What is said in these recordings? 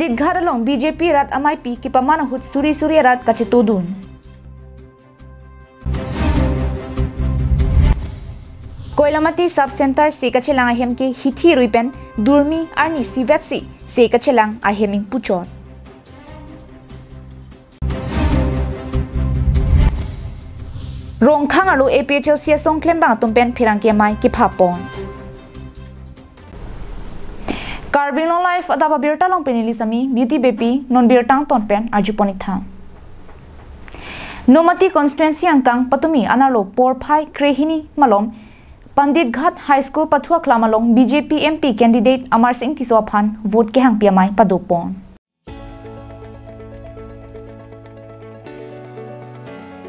Pandit Gharalong BJP rat MIP ki pamana hut suri rat kacetudun. Koilamati Sub Center se kachelang ahem ke hithi ruipen durmi arni sivetsi se kachelang aheming puchot. Rong khang alu APHL sia song klembang tumpen phirang ke mai ki phapon. Carbing long life adaba birta long penili sami beauty baby non birtang ton pen arjuponik tha. Nomati constituency angkang patumi analo porphai krehini malom Pandit Ghat High School Pathua Klamalong BJP MP candidate Amar Singh Tisophan vote ke hang piamai padopon.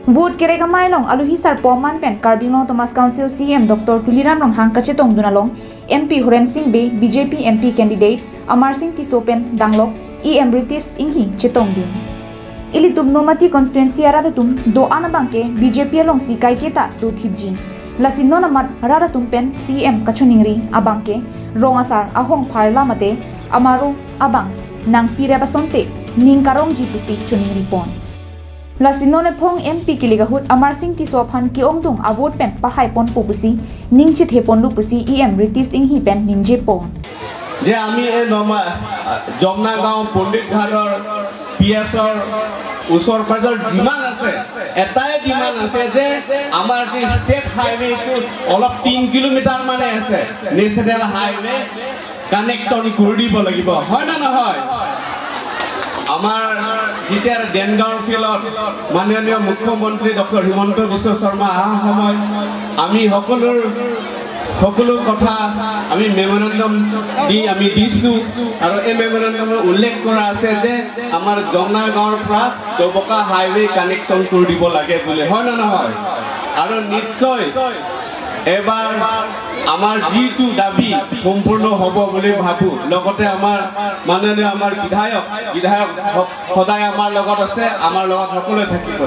Vote ke rega mailong aluhi sar poman pen Carbino Thomas Council CM Dr. Tuliram Rong hang kachetong dunalong MP Huren Singh Be BJP MP candidate Amar Singh Tisopen danglok EM British inghi chetong dun. Ili tum nomati constituency ara tum do anabangke BJP along si kai keta tu thibji. Lasino namat rara tumpen CM kachuningri abangke rongasar ahong parla mate amaru abang nang pire basonte ningkarong GPC chuningri pon. Lasino ne phong MP kiligahut Amar Singh Tisophan ki ongdung avot pen pahai pon pupusi ningchit hepon lupusi EM British inghi pen ninje pon. Je ami e noma Jomna gaon Pandit Gharor PSR usor pajor jiman ase etai jiman ase je amar ki state highway to olop 3 kilometer mane ase national highway connection kuri dibo lagibo hoy na hoy amar jiter Dengaon field মাননীয় মুখ্যমন্ত্রী ডক্টর হিমন্ত বিশ্ব শর্মা আহা সময় আমি সকলো কথা আমি মেমোরেন্ডাম দি আমি দিছু আৰু এই মেমোরেন্ডামৰ উল্লেখ কৰা আছে যে আমাৰ জমনা গাঁৱৰ পৰা দবকা হাইৱে কানেকচন কৰি দিব লাগে বুলি হয় না নহয় আৰু নিশ্চয় এবাৰ আমাৰ জিটো দাবী সম্পূৰ্ণ হ'ব বুলি ভাবো লগতে আমাৰ মাননীয় আমাৰ বিধায়ক সদায় আমাৰ লগত আছে আমাৰ লগত সকলোৱে থাকিব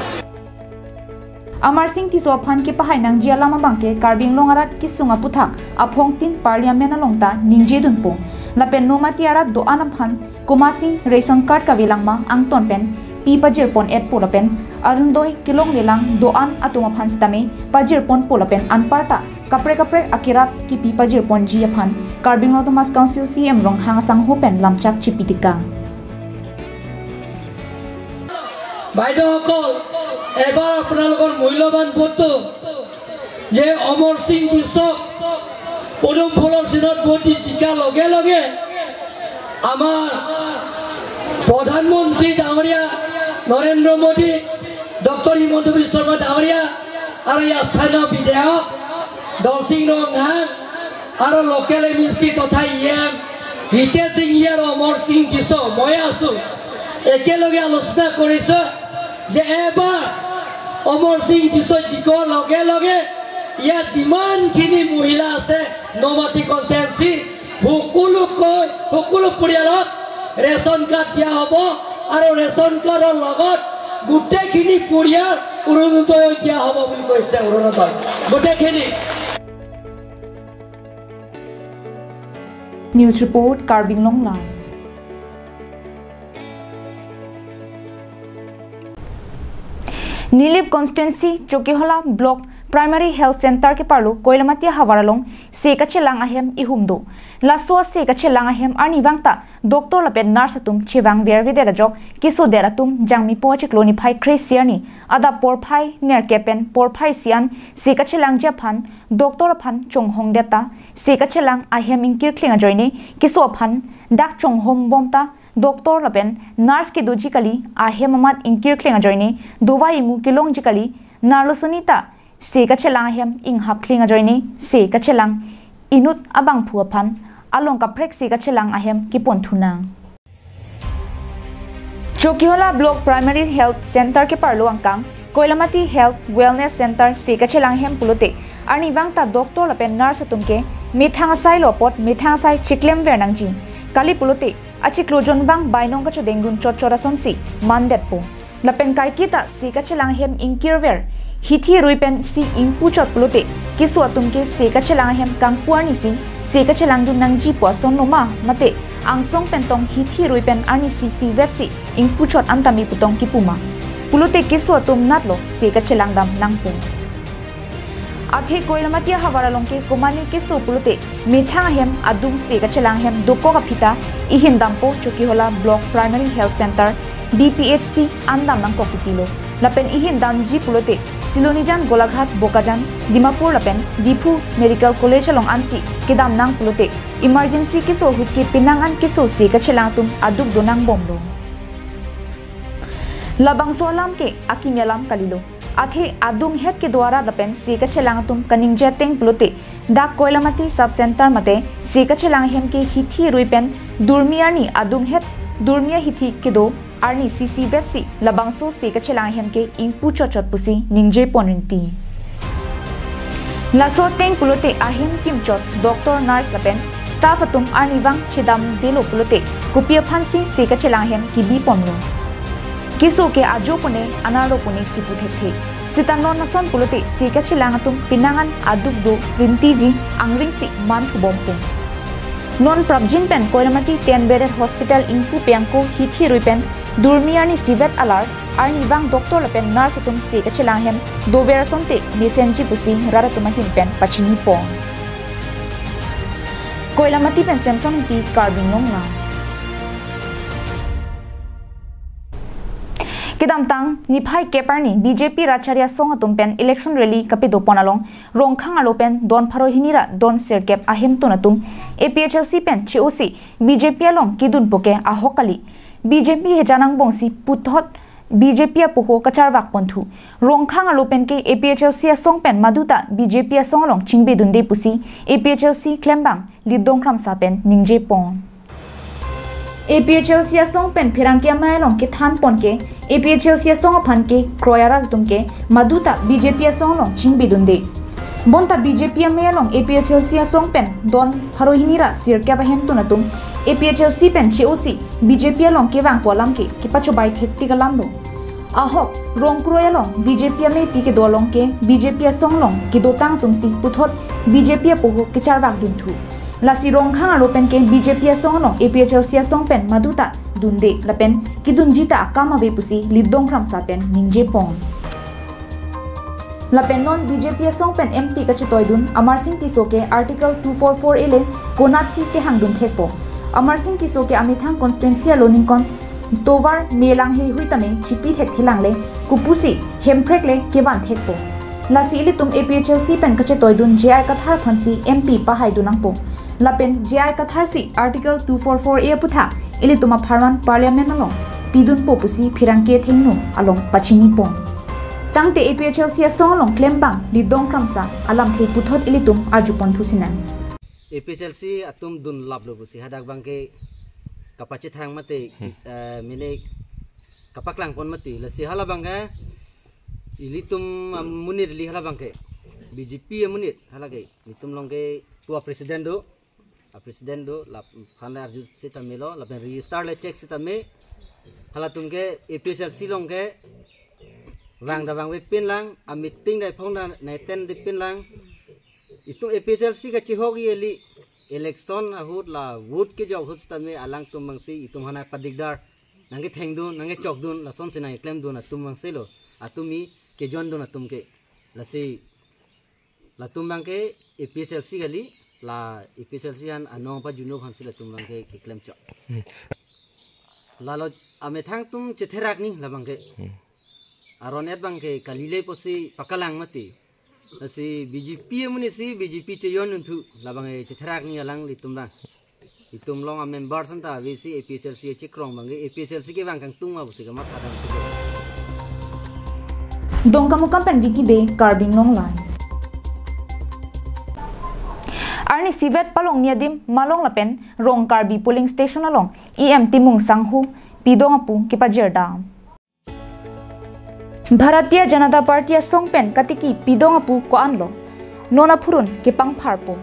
Amar Singh Tisophan ki pahai nang jialama bangke Carbing longarat ki sunga puthak aphong tin parliament alongta ningje dunpo lapen nomati arat do anaphan kumasi ration card kavilangma angton pen pi pajir pon et polapen arundoi kilong lelang do an atuma phan stame pajir pon polapen anparta kapre akirap ki pi pajir pon jiaphan Carbing Thomas Council CM rong hangasang hopen lamchak chipitika বাইদেউ অকল এবাৰ আপোনালোকৰ মূল্যৱান ভোটটো যে অমৰ সিং দিছক পদম ফলৰ চিনত ভোট জিকা লগে লগে আমাৰ প্ৰধানমন্ত্ৰী ডাঙৰীয়া নৰেন্দ্ৰ মোদী ডক্টৰ হিমন্ত বিশ্ব শৰ্মা ডাঙৰীয়া আৰু ইয়াৰ স্থানীয় বিধায়ক দলসিং ৰংহাং আৰু লোকেল এমএলচি তথা ইএম হিতেশ সিং আৰু অমৰ সিং দিছ মই আছো একেলগে আলোচনা কৰিছো যে এবাৰ অমৰ সিং দিছক জিকৰ লগে লগে ইয়াত যিমানখিনি মহিলা আছে নমাতি কনষ্টিটুৱেন্সি সকলো পৰিয়ালক ৰেচন কাৰ্ড দিয়া হ'ব আৰু ৰেচন কাৰ্ডৰ লগত গোটেইখিনি পৰিয়াল অৰুণোদয় দিয়া হ'ব বুলি কৈছে অৰুণোদয় গোটেইখিনি News report Carbing Long Live Nilip constituency Chokihola block primary health center ke parlo Koilamati Hawaralong se kachelang ahem ihumdo laswa se kachelang ahem ani wangta doctor lapen nurse tum chewang vervidera jok kiso dera tum jangmi poche clonify cresiani ada porphai ner kepen porphai sian se kachelang japhan doctor phan chonghong deta se kachelang ahem inkir klinga joine kiso phan dak chonghom bomta Doctor lapen nurse ke doji kali ahem amat inkir klinga joine dova imu kilong jikali narlo sunita se kachelang ahem ing hap klinga joine se kachelang inut abang phuaphan along ka prek se kachelang ahem ki ponthunang Chokihola block primary health center ke parlo angkang Koilamati health wellness center se kachelang ahem pulote arni wangta doctor lapen nurse tumke methangasai lopot methangasai chiklem vernangji kali pulote achiklojon wang bainong ka chodengun chochora sonsi mandetpo lapen kai kita si kachelang hem inkirver hithi ruipen si ingpu chot pulote kisu atumke se kachelang hem kangpuarni si se kachelang dun nangji poson noma mate angsong pentong hithi rui pen ani CC websi ing puchot antami putong kipuma pulute kiso tum natlo se ka chelangdam langpung athe koilamatia hawaralong ke komani kiso pulute mithang hem adum se ka chelang hem doko ka phita ihindampo chokihola block primary health center BPHC andam nang kokipilo lapen ihindam ji pulute Silonijan Golaghat Bokajan Dimapur lapen Dipu Medical College along ansi kedam nang pulute emergency kiso hutki pinangan kiso se ka chelang tum aduk donang bomlo labang solam ke akimyalam kalilo athe adum het ke द्वारा lapen se ka chelang tum kaning jeteng pulute da koilamati sub center mate se ka chelang hem ke hithi ruipen durmiani adum het durmia hithi ke do arni CC websi labangso se ka chelang hem ke ingpu chochot pusi ningje poninti laso teng pulute ahim kimchot doctor nurse lapen staff atum arni wang chidam delo pulute kupia phansi se ka chelang hem ki bi pomlo kiso ke ajo pune anaro pune chipu the sitanon nason pulute se ka chelang atum pinangan aduk do rintiji angring si man bompung non prabjin pen koilamati 10 bedded hospital ingpu piangko hithi ruipen durmiani sivet alar arni wang doctor lapen nurse tum se ka chelang hem do verasonte nisenji pusi raratuma himpen pachini pong koilamati pen samsung ti carbing nongna kidam tang niphai keparni BJP racharya song atum pen election rally kapido ponalong rongkhang alopen don pharo hinira don serkep ahim tunatum APHLC pen COC BJP along kidun poke ahokali BJP hejanang bongsi puthot BJP apoho kacharwak ponthu rongkhang alopen ke APHLC song pen maduta BJP song long chingbe dunde pusi APHLC klembang lidong kramsa pen ningje pon APHLC song pen phirangkia mailong ke than pon ke APHLC song phan ke kroyara tumke maduta BJP song long chingbe dunde bonta BJP mailong APHLC song pen don harohinira sirkya bahem tunatum APHLC pen COC BJP long ke wang polam ke pachobai thekti galam lo ahok rongkroya long BJP me pi ke dolong ke BJP song long ke dotang tumsi puthot BJP poho ke charwak duntu lasi rongkhang alopen ke BJP song long APHLC song pen maduta dunde lapen ki dunjita kama be pusi lidong kramsa pen ningje pong lapen non BJP song pen MP ka chitoidun Amar Singh Tisoke article 244 ele konatsi ke hangdun thekpo Amar Singh Tisoke amithang constituency loning kon tovar melang he huitame chipi thek thilangle kupusi hemphrekle kewan thekpo lasi ili tum APHLC pen kache toidun JI kathar phansi MP pa haidunangpo lapen JI kathar si article 244 e putha ili tuma pharman parliament along pidun popusi phirangke thengnu along pachini pong tangte APHLC song klembang lidong kramsa alam the puthot ili tum arjupon thusinan APHLC atum dun lablo busi hadak bangke kapachi thang mate mine kapaklang pon mati lasi hala bangga ilitum munir li hala bangke BJP munir hala ke litum longke tua presiden do la khana arju sita melo la pen register le check sita me hala tumke APHLC longke wang da wang we pin lang a meeting dai phong da nai ten de pin lang itu APHLC ka chihogi eli election ahut la wood ke jaw hustan me alang tum mangsi itum hana padigdar nange thengdun nange chokdun la son sinai claim dun atum mangsi lo atumi ke jon dun atum ke lasi la tum bangke APHLC gali la APHLC han anong pa juno hansi la tum bangke ke claim chok la lo ame thang tum chetherak ni la bangke aronet bangke kalile posi pakalang mati si BJP muni si BJP ceyon untuk labang ceterak ni alang litum bang litum long a member santa visi APHLC cekrong bang APHLC ke bang kang tung abu sih kamat kadang sih dong kamu kampen Vicky Bay carbing long line arni sivet palong niadim malong lapen rong karbi polling station along EM timung sanghu pidong apu kipajerda Bharatiya Janata Party songpen katiki pidong apu ko anlo nona phurun ke pangpharpo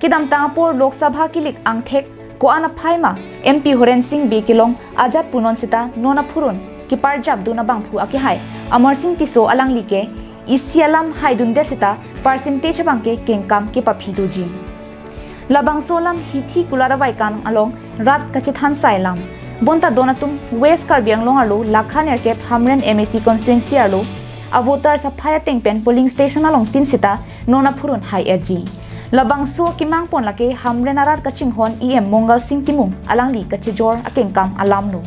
kidam tangapur Lok Sabha kilik angthek ko ana phaima MP Horen Singh Bekilong Ajat Punon sita nona phurun ki parjab duna bangphu akihai Amar Singh Tiso alanglike isialam haidun desita percentage bangke kengkam ke paphidoji labang solam hithi kulara vai kan along rat kachithan sailam bonta donatum West Karbi Anglong alu lakhan aircap Hamren MAC constituency alu avotar sa phaya tengpen polling station along tin sita nona phurun hai edji labang so kimang pon lake Hamren arar kachinghon Mongal Singh timung alangli kachijor akengkam alamnu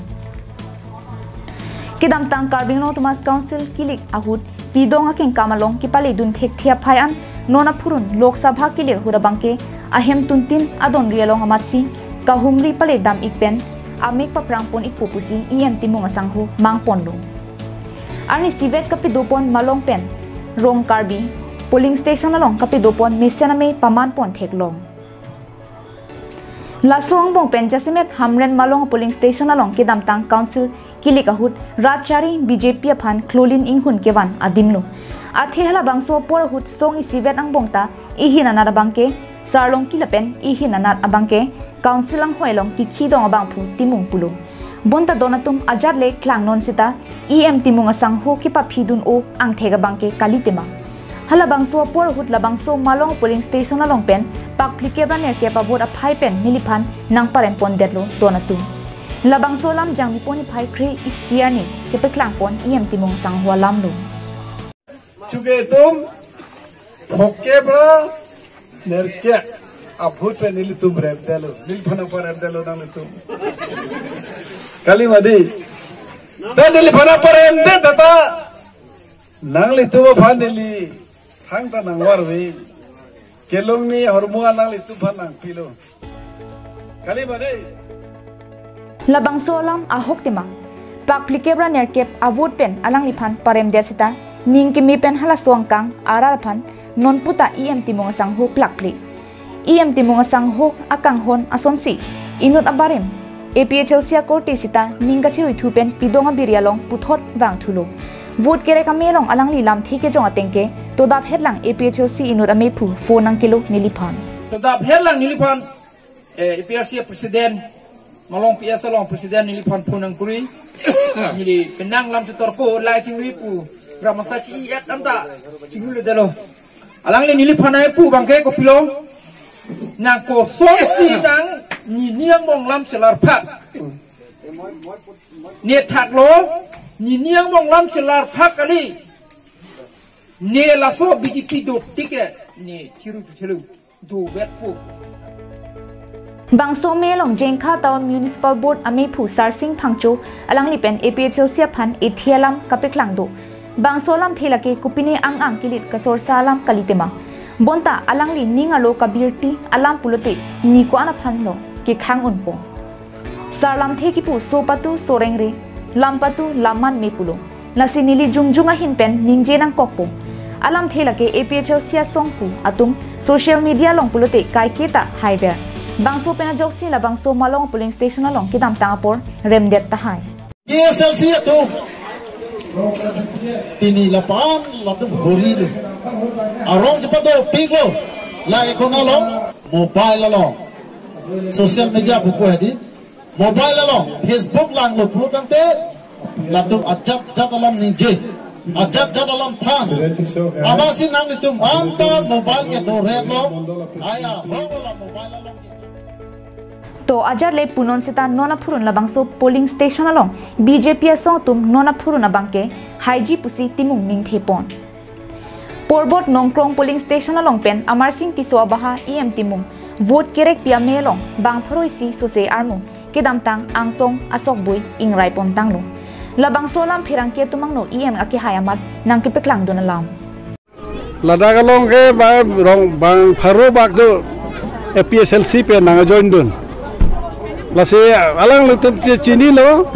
kidam tang Karbi Anglong Thomas Council kilik ahut pidong akengkam along kipali dun thek thia phayan nona phurun Lok Sabha kilik hurabangke ahem tuntin adon rialong amatsi kahumri pale dam ikpen amik paprangpon ikpupusi timung asanghu mangponlo Arni sivet kapidopon malong pen rong Karbi polling station along kapidopon mesename pamanpon theklong lasong bong pen jasimet Hamren malong polling station along kidamtang council kilikahut rachari BJP aphan klolin inghun kewan adimlo athela bangso porhut song sivet ang bongta ihinana bangke sarlong kilapen ihinana abangke council ang hoilong tikhi dong abangphu timung pulo bonta donatum ajar le klang non sita timung asang ho ki pa phidun o ang thega bangke kalitema hala bangso por hut la bangso malong polling station along pen pak plike ban er ke pa bot a phai pen niliphan nang paren pon detlo donatum la bangso lam jang mi poni phai kre isiani ke pe klang pon timung sang ho lam lu chuge tum hokke bra nerke abhut pe nilitum redelo nilphana par redelo nang litum kali madi dadili phana parende tata nangli tuwa phaneli hangta nangwar we kelongni hormuga nangli tu phanang pilo kali madi labang solam ahok tema paklike bra nerkep avot pen alang liphan parem desita ningki mi pen hala songkang aral phan non puta timong sang ho plakli timong sang ho akang hon asonsi inut abarem APHLC korte sita ninggachi hui thupen pidonga birialong puthot wang thulo vote kere kamelong alang li lam thike jong atengke to dap headlang APHLC inut ame phu phone ang kilo niliphan to dap headlang niliphan APHLC president malong PS long president niliphan phone ang kuri nili penang lam tutor ko lai chingwi pu ramasa chi et amta chingulu delo alang li niliphan ai pu bangke ko pilong nang ko song si dang ni niang mong lam chelar phak ne thak lo ni niang mong lam chelar phak ali ne la so BJP do ticket ne chiru do vet pu bangso melong jengkha town municipal board ame phu sarsing phangcho alang lipen APHLC phan ethialam kapeklang do bangso lam thelake kupine ang kilit kasor salam kalitema bonta alangli ningalo kabirti alam pulote ni ko ana phanlo ki khang unpo sarlam the ki pu sopatu sorengre lampatu laman me pulo nasinili jungjunga hinpen ningje nang kokpo alam thelake APHLC songpu atum social media long pulote kai keta haiber bangso pena joksi la bangso malong polling station along kidam tangapor remdet tahai APHLC to ini lapan latu bori lu arong cepato piglo la ekonolo mobile lo social media buku hadi mobile lo Facebook lang lo pro kante latu ajat dalam ninje ajat dalam thang abasi nang itu anta mobile ke to relo aya hola mobile lo to ajar le punon sita nona phurun labangso polling station along BJP song tum nona phurun abangke haiji pusi timung ning thepon porbot nongkrong polling station along pen amar sing tiso baha timung vote kerek pia melong bang throi si sose armu kedam tang angtong asok bui ingrai pon tanglo labangso lam phirang ke tumang no ake hayamat nang ke peklang donalam ladagalong ke rong bang pharo bak do APHLC pe nang join dun lase alang lutum chini lo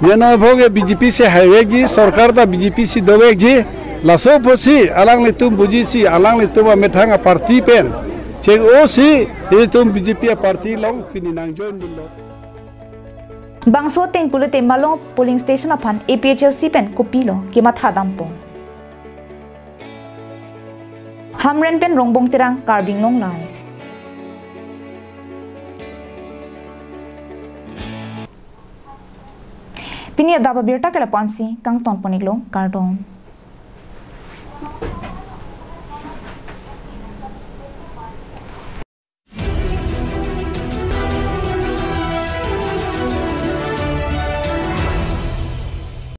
yana bhoge BJP se highway ji sarkar da BJP si dowe ji laso posi alang lutum buji si alang lutum methanga party pen cheng o si itum BJP party long pininang join dun lo bangso teng pulute malong polling station aphan APHLC pen kopilo kima thadam po Hamren pen rongbong tirang Karbing long lai Pinia daba birta kala pansi kang ton poniglo karton